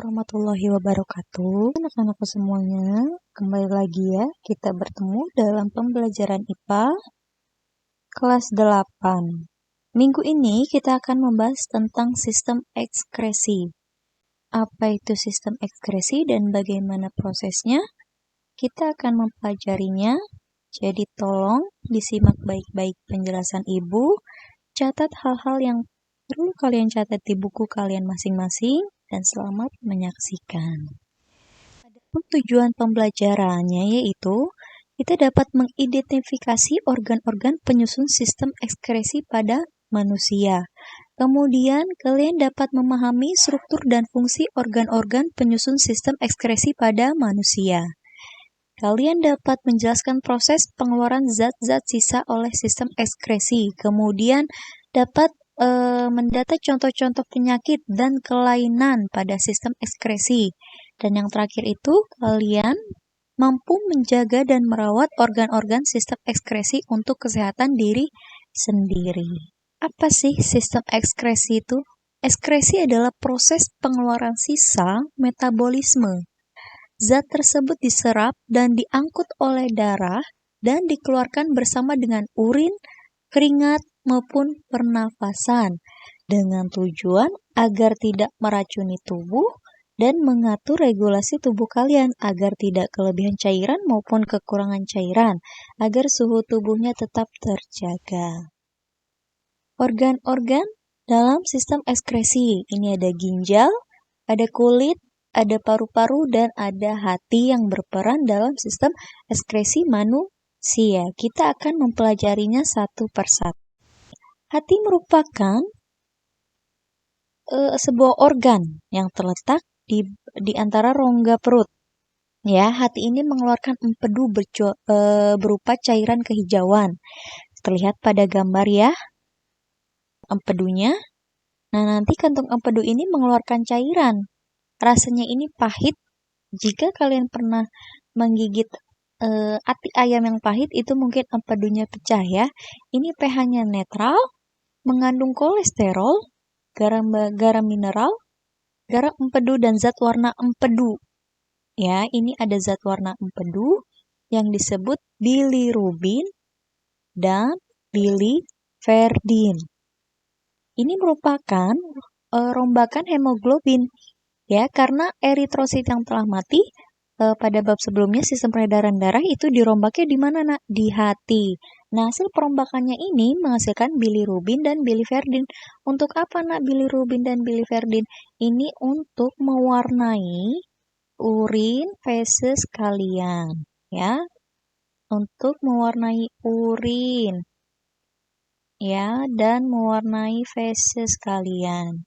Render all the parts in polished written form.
warahmatullahi wabarakatuh. Anak-anakku semuanya, kembali lagi ya, kita bertemu dalam pembelajaran IPA kelas 8. Minggu ini kita akan membahas tentang sistem ekskresi. Apa itu sistem ekskresi dan bagaimana prosesnya? Kita akan mempelajarinya, jadi tolong disimak baik-baik penjelasan Ibu, catat hal-hal yang perlu kalian catat di buku kalian masing-masing, dan selamat menyaksikan. Adapun tujuan pembelajarannya yaitu kita dapat mengidentifikasi organ-organ penyusun sistem ekskresi pada manusia. Kemudian kalian dapat memahami struktur dan fungsi organ-organ penyusun sistem ekskresi pada manusia. Kalian dapat menjelaskan proses pengeluaran zat-zat sisa oleh sistem ekskresi. Kemudian dapat mendata contoh-contoh penyakit dan kelainan pada sistem ekskresi. Dan yang terakhir itu, kalian mampu menjaga dan merawat organ-organ sistem ekskresi untuk kesehatan diri sendiri. Apa sih sistem ekskresi itu? Ekskresi adalah proses pengeluaran sisa metabolisme. Zat tersebut diserap dan diangkut oleh darah dan dikeluarkan bersama dengan urin, keringat, maupun pernafasan dengan tujuan agar tidak meracuni tubuh dan mengatur regulasi tubuh kalian agar tidak kelebihan cairan maupun kekurangan cairan, agar suhu tubuhnya tetap terjaga. Organ-organ dalam sistem ekskresi, ini ada ginjal, ada kulit, ada paru-paru, dan ada hati yang berperan dalam sistem ekskresi manusia. Kita akan mempelajarinya satu persatu. Hati merupakan sebuah organ yang terletak di antara rongga perut. Ya, hati ini mengeluarkan empedu berupa cairan kehijauan. Terlihat pada gambar ya, empedunya. Nah, nanti kantung empedu ini mengeluarkan cairan. Rasanya ini pahit. Jika kalian pernah menggigit ati ayam yang pahit, itu mungkin empedunya pecah ya. Ini pH-nya netral, mengandung kolesterol, garam mineral, garam empedu, dan zat warna empedu. Ya, ini ada zat warna empedu yang disebut bilirubin dan biliverdin. Ini merupakan rombakan hemoglobin. Ya, karena eritrosit yang telah mati pada bab sebelumnya sistem peredaran darah itu dirombaknya di mana, Nak? Di hati. Nah, hasil perombakannya ini menghasilkan bilirubin dan biliverdin. Untuk apa, Nak, bilirubin dan biliverdin? Ini untuk mewarnai urin feses kalian, ya. Untuk mewarnai urin, ya, dan mewarnai feses kalian.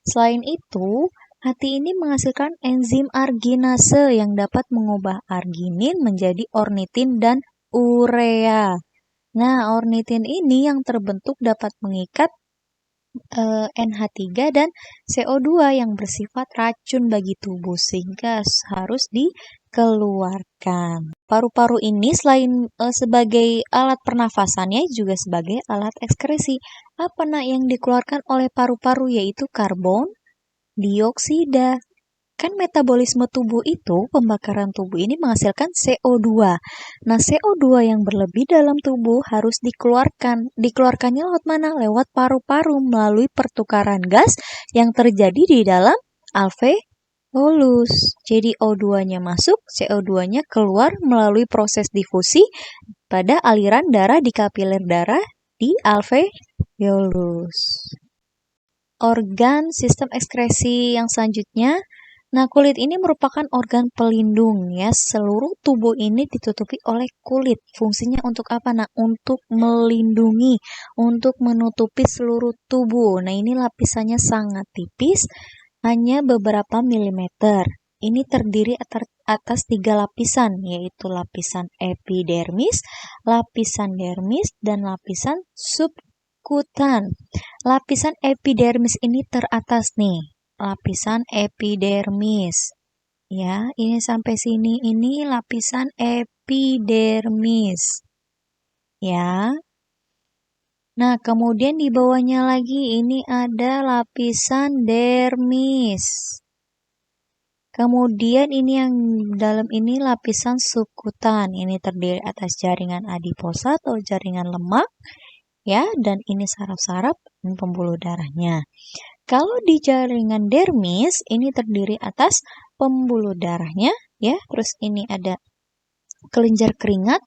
Selain itu, hati ini menghasilkan enzim arginase yang dapat mengubah arginin menjadi ornitin dan urea. Nah, ornitin ini yang terbentuk dapat mengikat NH3 dan CO2 yang bersifat racun bagi tubuh sehingga harus dikeluarkan. Paru-paru ini selain sebagai alat pernafasannya juga sebagai alat ekskresi. Apa yang dikeluarkan oleh paru-paru yaitu karbon dioksida. Kan metabolisme tubuh itu, pembakaran tubuh ini menghasilkan CO2. Nah, CO2 yang berlebih dalam tubuh harus dikeluarkan. Dikeluarkannya lewat mana? Lewat paru-paru melalui pertukaran gas yang terjadi di dalam alveolus. Jadi O2-nya masuk, CO2-nya keluar melalui proses difusi pada aliran darah di kapiler darah di alveolus. Organ sistem ekskresi yang selanjutnya. Nah, kulit ini merupakan organ pelindung ya. Seluruh tubuh ini ditutupi oleh kulit. Fungsinya untuk apa, Nak? Untuk melindungi, untuk menutupi seluruh tubuh. Nah, ini lapisannya sangat tipis, hanya beberapa milimeter. Ini terdiri atas 3 lapisan, yaitu lapisan epidermis, lapisan dermis, dan lapisan subkutan. Lapisan epidermis ini teratas nih. Lapisan epidermis. Ya, ini sampai sini ini lapisan epidermis. Ya. Nah, kemudian di bawahnya lagi ini ada lapisan dermis. Kemudian ini yang dalam ini lapisan subkutan. Ini terdiri atas jaringan adiposa atau jaringan lemak, ya, dan ini saraf-saraf dan pembuluh darahnya. Kalau di jaringan dermis ini terdiri atas pembuluh darahnya, ya. Terus ini ada kelenjar keringat.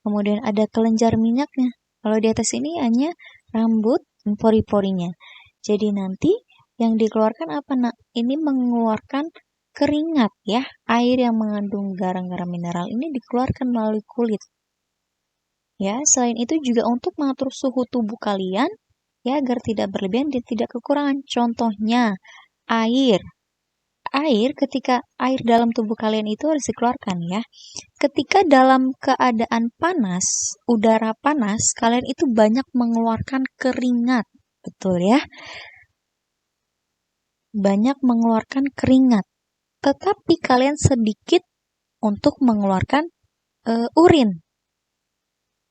Kemudian ada kelenjar minyaknya. Kalau di atas ini hanya rambut dan pori-porinya. Jadi nanti yang dikeluarkan apa, Nak? Ini mengeluarkan keringat, ya. Air yang mengandung garam-garam mineral ini dikeluarkan melalui kulit. Ya, selain itu juga untuk mengatur suhu tubuh kalian, ya, agar tidak berlebihan dan tidak kekurangan. Contohnya, air. Ketika air dalam tubuh kalian itu harus dikeluarkan, ya. Ketika dalam keadaan panas, udara panas, kalian itu banyak mengeluarkan keringat. Betul, ya. Banyak mengeluarkan keringat. Tetapi kalian sedikit untuk mengeluarkan urin.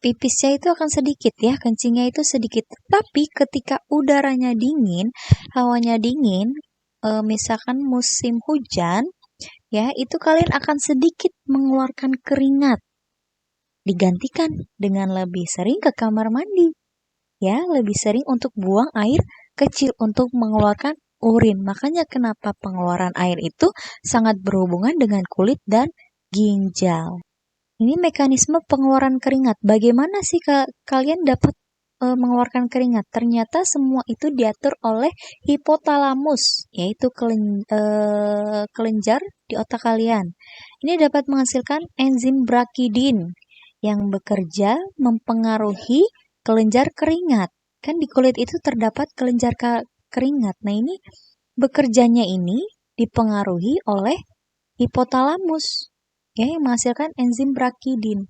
Pipisnya itu akan sedikit, ya, kencingnya itu sedikit. Tapi ketika udaranya dingin, hawanya dingin, misalkan musim hujan, ya, itu kalian akan sedikit mengeluarkan keringat. Digantikan dengan lebih sering ke kamar mandi, ya, lebih sering untuk buang air kecil untuk mengeluarkan urin. Makanya kenapa pengeluaran air itu sangat berhubungan dengan kulit dan ginjal. Ini mekanisme pengeluaran keringat. Bagaimana sih kalian dapat mengeluarkan keringat? Ternyata semua itu diatur oleh hipotalamus, yaitu kelenjar di otak kalian. Ini dapat menghasilkan enzim brakidin yang bekerja mempengaruhi kelenjar keringat. Kan di kulit itu terdapat kelenjar keringat. Nah, ini bekerjanya ini dipengaruhi oleh hipotalamus, ya, yang menghasilkan enzim brakidin.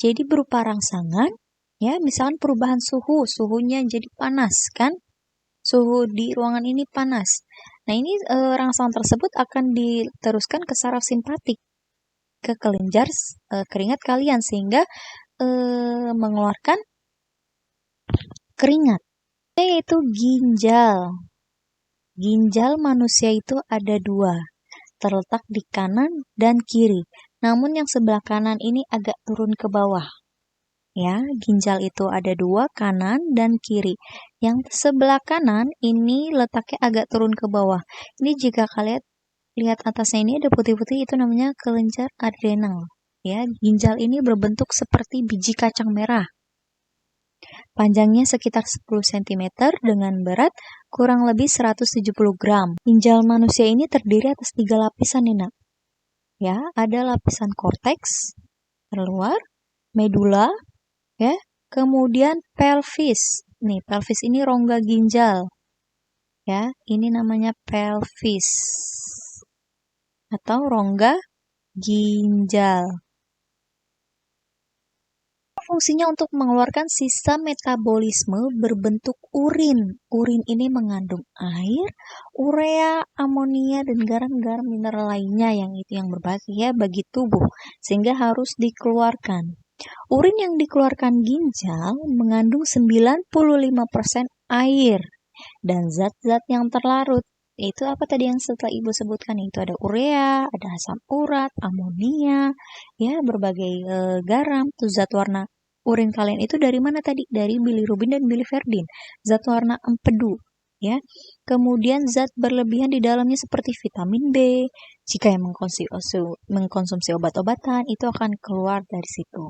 Jadi berupa rangsangan, ya, misalkan perubahan suhunya jadi panas, kan? Suhu di ruangan ini panas. Nah, ini rangsangan tersebut akan diteruskan ke saraf simpatik, ke kelenjar keringat kalian, sehingga mengeluarkan keringat, yaitu ginjal. Ginjal manusia itu ada 2, terletak di kanan dan kiri. Namun yang sebelah kanan ini agak turun ke bawah. Ya, ginjal itu ada 2, kanan dan kiri. Yang sebelah kanan ini letaknya agak turun ke bawah. Ini jika kalian lihat atasnya ini ada putih-putih, itu namanya kelenjar adrenal. Ya, ginjal ini berbentuk seperti biji kacang merah. Panjangnya sekitar 10 cm dengan berat kurang lebih 170 gram. Ginjal manusia ini terdiri atas 3 lapisan, Nina. Ya, ada lapisan korteks terluar, medula, ya, kemudian pelvis. Nih, pelvis ini rongga ginjal. Ya, ini namanya pelvis atau rongga ginjal. Fungsinya untuk mengeluarkan sisa metabolisme berbentuk urin. Urin ini mengandung air, urea, amonia, dan garam-garam mineral lainnya yang berbahaya bagi tubuh, sehingga harus dikeluarkan. Urin yang dikeluarkan ginjal mengandung 95% air dan zat-zat yang terlarut. Itu apa tadi yang setelah Ibu sebutkan? Itu ada urea, ada asam urat, amonia, ya, berbagai garam. Tuh zat warna urin kalian itu dari mana tadi? Dari bilirubin dan biliverdin. Zat warna empedu, ya. Kemudian zat berlebihan di dalamnya seperti vitamin B. Jika yang mengkonsumsi obat-obatan itu akan keluar dari situ.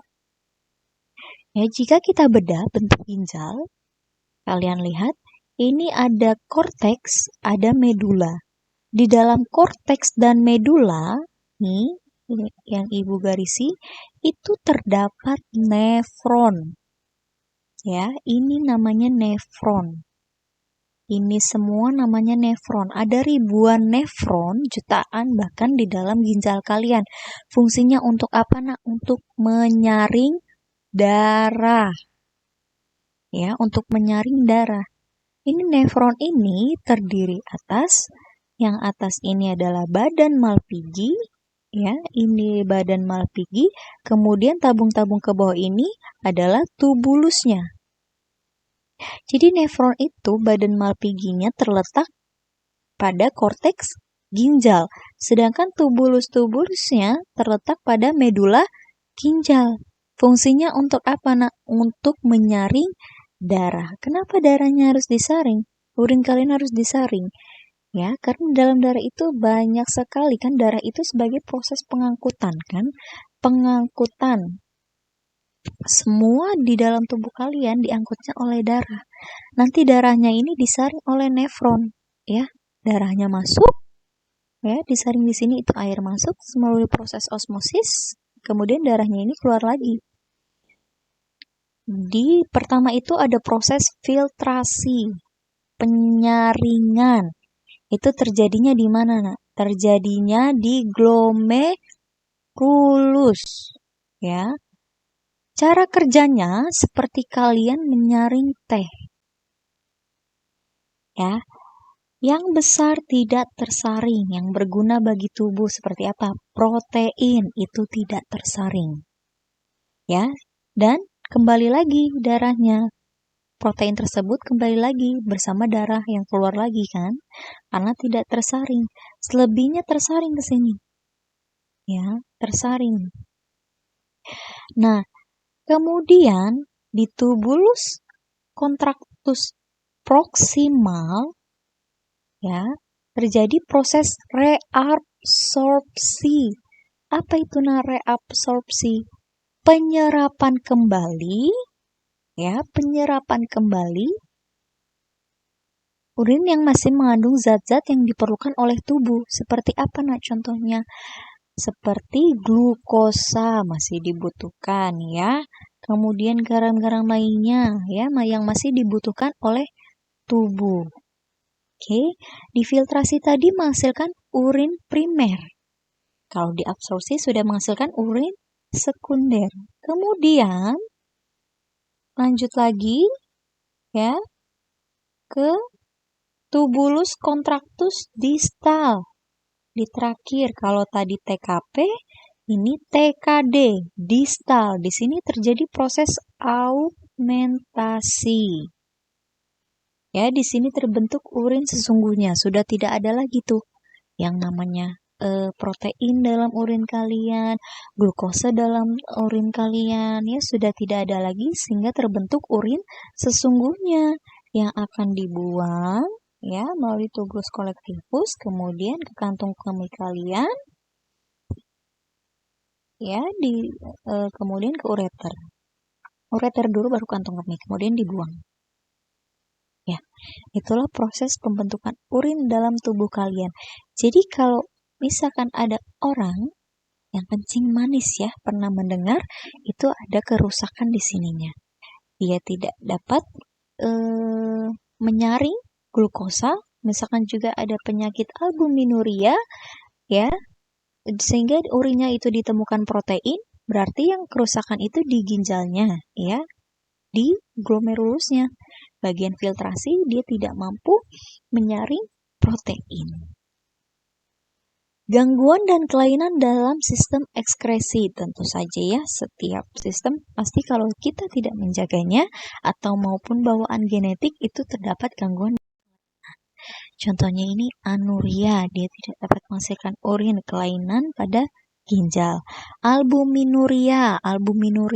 Ya, jika kita bedah bentuk ginjal, kalian lihat ini ada korteks, ada medula. Di dalam korteks dan medula, nih, ini yang Ibu garisi, itu terdapat nefron. Ya, ini namanya nefron. Ini semua namanya nefron. Ada ribuan nefron, jutaan bahkan di dalam ginjal kalian. Fungsinya untuk apa, Nak? Untuk menyaring darah. Ya, untuk menyaring darah. Ini nefron ini terdiri atas, yang atas ini adalah badan Malpighi, ya, ini badan Malpighi, kemudian tabung-tabung ke bawah ini adalah tubulusnya. Jadi nefron itu badan Malpighinya terletak pada korteks ginjal, sedangkan tubulus-tubulusnya terletak pada medula ginjal. Fungsinya untuk apa, Nak? Untuk menyaring darah. Kenapa darahnya harus disaring? Urin kalian harus disaring. Ya, karena dalam darah itu banyak sekali kan, darah itu sebagai proses pengangkutan kan, pengangkutan. Semua di dalam tubuh kalian diangkutnya oleh darah. Nanti darahnya ini disaring oleh nefron, ya. Darahnya masuk, ya, disaring di sini itu air masuk melalui proses osmosis, kemudian darahnya ini keluar lagi. Di pertama itu ada proses filtrasi, penyaringan. Itu terjadinya di mana, Nak? Terjadinya di glomerulus, ya. Cara kerjanya seperti kalian menyaring teh. Ya. Yang besar tidak tersaring, yang berguna bagi tubuh seperti apa? Protein itu tidak tersaring. Ya. Dan kembali lagi darahnya. Protein tersebut kembali lagi bersama darah yang keluar lagi kan? Karena tidak tersaring. Selebihnya tersaring ke sini. Ya, tersaring. Nah, kemudian di tubulus contractus proximal, ya, terjadi proses reabsorpsi. Apa itu reabsorpsi? Penyerapan kembali, ya, penyerapan kembali urin yang masih mengandung zat-zat yang diperlukan oleh tubuh. Seperti apa, Nak, contohnya? Seperti glukosa masih dibutuhkan, ya. Kemudian garam-garam lainnya, ya, yang masih dibutuhkan oleh tubuh. Oke, difiltrasi tadi menghasilkan urin primer. Kalau diabsorpsi sudah menghasilkan urin sekunder. Kemudian lanjut lagi, ya, ke tubulus contractus distal. Di terakhir, kalau tadi TKP, ini TKD, distal. Di sini terjadi proses augmentasi. Ya, di sini terbentuk urin sesungguhnya. Sudah tidak ada lagi tuh yang namanya protein dalam urin kalian, glukosa dalam urin kalian. Ya, sudah tidak ada lagi sehingga terbentuk urin sesungguhnya yang akan dibuang, ya, melalui tubulus kolektivus, kemudian ke kantung kemih kalian, ya, kemudian ke ureter. Ureter dulu baru kantung kemih, kemudian dibuang. Ya, itulah proses pembentukan urin dalam tubuh kalian. Jadi kalau misalkan ada orang yang kencing manis, ya, pernah mendengar itu ada kerusakan di sininya. Dia tidak dapat menyaring glukosa, misalkan juga ada penyakit albuminuria, ya, sehingga urinnya itu ditemukan protein, berarti yang kerusakan itu di ginjalnya, ya, di glomerulusnya. Bagian filtrasi dia tidak mampu menyaring protein. Gangguan dan kelainan dalam sistem ekskresi, tentu saja, ya, setiap sistem pasti kalau kita tidak menjaganya atau maupun bawaan genetik itu terdapat gangguan. Contohnya ini anuria, dia tidak dapat menghasilkan urin, kelainan pada ginjal. Albuminuria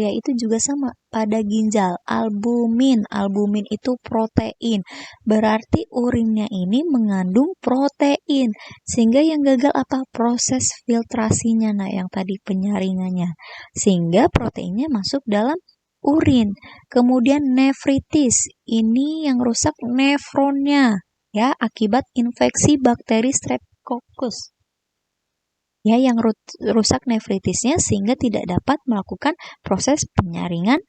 itu juga sama pada ginjal. Albumin itu protein. Berarti urinnya ini mengandung protein. Sehingga yang gagal apa? Proses filtrasinya, nah, yang tadi penyaringannya. Sehingga proteinnya masuk dalam urin. Kemudian nefritis, ini yang rusak nefronnya, ya, akibat infeksi bakteri Streptococcus. Ya, yang rusak nefritisnya sehingga tidak dapat melakukan proses penyaringan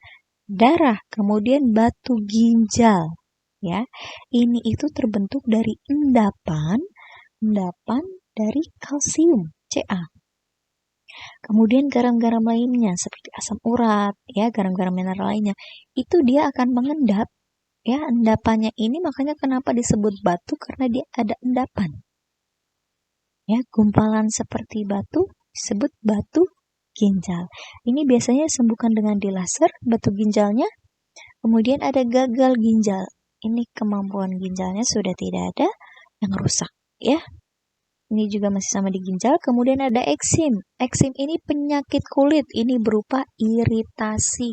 darah. Kemudian batu ginjal, ya, ini itu terbentuk dari endapan dari kalsium Ca. Kemudian garam-garam lainnya seperti asam urat, ya, garam-garam mineral lainnya itu dia akan mengendap, ya, endapannya ini makanya kenapa disebut batu, karena dia ada endapan. Ya, gumpalan seperti batu disebut batu ginjal. Ini biasanya sembuhkan dengan dilaser batu ginjalnya. Kemudian ada gagal ginjal. Ini kemampuan ginjalnya sudah tidak ada, yang rusak, ya. Ini juga masih sama di ginjal. Kemudian ada eksim. Eksim ini penyakit kulit. Ini berupa iritasi.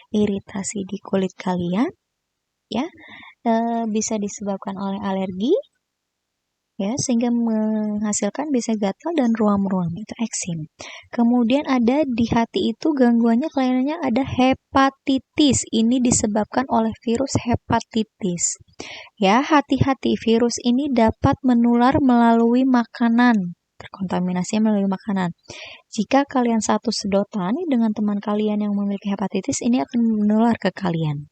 Iritasi di kulit kalian, ya. Bisa disebabkan oleh alergi, ya, sehingga menghasilkan bisa gatal dan ruam-ruam. Itu eksim. Kemudian ada di hati itu gangguannya kelihatannya ada hepatitis. Ini disebabkan oleh virus hepatitis. Ya, hati-hati, virus ini dapat menular melalui makanan, terkontaminasi melalui makanan. Jika kalian satu sedotan dengan teman kalian yang memiliki hepatitis, ini akan menular ke kalian.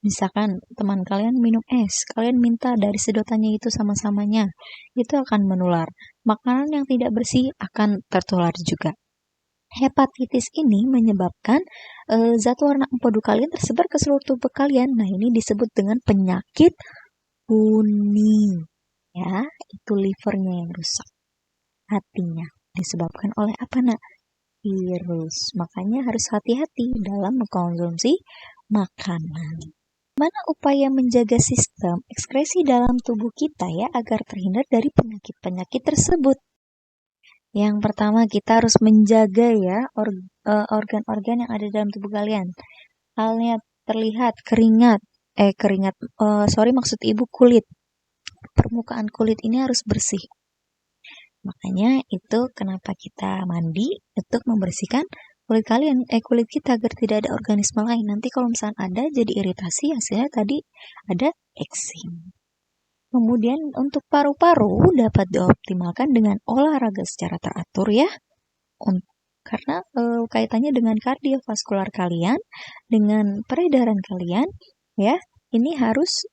Misalkan teman kalian minum es, kalian minta dari sedotannya itu sama-samanya, itu akan menular. Makanan yang tidak bersih akan tertular juga. Hepatitis ini menyebabkan zat warna empedu kalian tersebar ke seluruh tubuh kalian. Nah, ini disebut dengan penyakit kuning, ya, itu livernya yang rusak. Hatinya disebabkan oleh apa, nak? Virus. Makanya harus hati-hati dalam mengkonsumsi makanan. Mana upaya menjaga sistem ekskresi dalam tubuh kita, ya, agar terhindar dari penyakit-penyakit tersebut? Yang pertama, kita harus menjaga, ya, organ-organ yang ada dalam tubuh kalian. Halnya terlihat maksud ibu kulit. Permukaan kulit ini harus bersih. Makanya itu kenapa kita mandi, untuk membersihkan kulit kita agar tidak ada organisme lain. Nanti kalau misalnya ada jadi iritasi, hasilnya tadi ada eksim. Kemudian untuk paru-paru dapat dioptimalkan dengan olahraga secara teratur, ya. Karena kaitannya dengan kardiovaskular kalian, dengan peredaran kalian, ya. Ini harus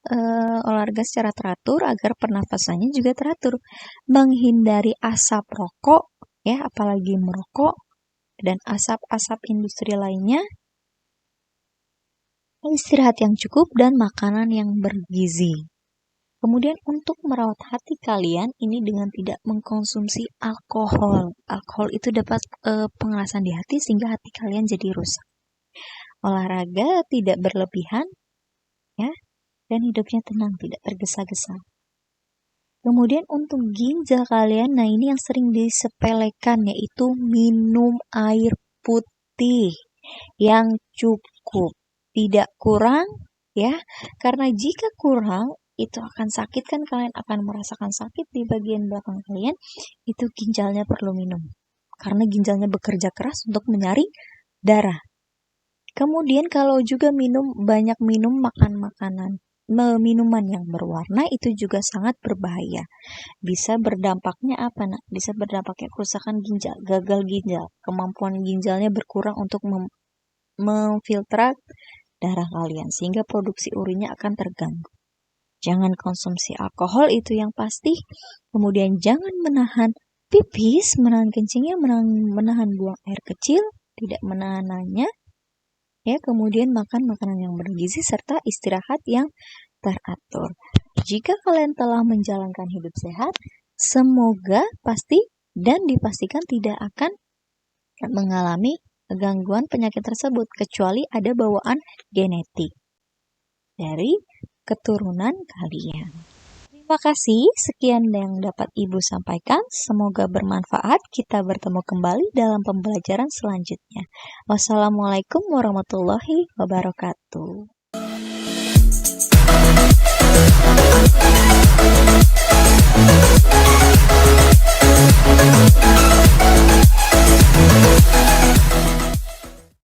olahraga secara teratur agar pernafasannya juga teratur. Menghindari asap rokok, ya, apalagi merokok, dan asap-asap industri lainnya. Istirahat yang cukup dan makanan yang bergizi. Kemudian untuk merawat hati kalian ini dengan tidak mengkonsumsi alkohol. Alkohol itu dapat pengerasan di hati sehingga hati kalian jadi rusak. Olahraga tidak berlebihan, ya, dan hidupnya tenang, tidak tergesa-gesa. Kemudian untuk ginjal kalian, nah ini yang sering disepelekan, yaitu minum air putih yang cukup, tidak kurang, ya. Karena jika kurang itu akan sakit, kan kalian akan merasakan sakit di bagian belakang kalian, itu ginjalnya perlu minum. Karena ginjalnya bekerja keras untuk menyaring darah. Kemudian kalau juga banyak minuman yang berwarna itu juga sangat berbahaya. Bisa berdampaknya apa, nak? Bisa berdampaknya kerusakan ginjal, gagal ginjal, kemampuan ginjalnya berkurang untuk memfilter darah kalian sehingga produksi urinnya akan terganggu. Jangan konsumsi alkohol, itu yang pasti. Kemudian jangan menahan pipis, menahan kencingnya, menahan buang air kecil, tidak menahannya. Ya, kemudian makan makanan yang bergizi serta istirahat yang teratur. Jika kalian telah menjalankan hidup sehat, semoga pasti dan dipastikan tidak akan mengalami gangguan penyakit tersebut kecuali ada bawaan genetik dari keturunan kalian. Terima kasih, sekian yang dapat Ibu sampaikan. Semoga bermanfaat. Kita bertemu kembali dalam pembelajaran selanjutnya. Wassalamualaikum warahmatullahi wabarakatuh.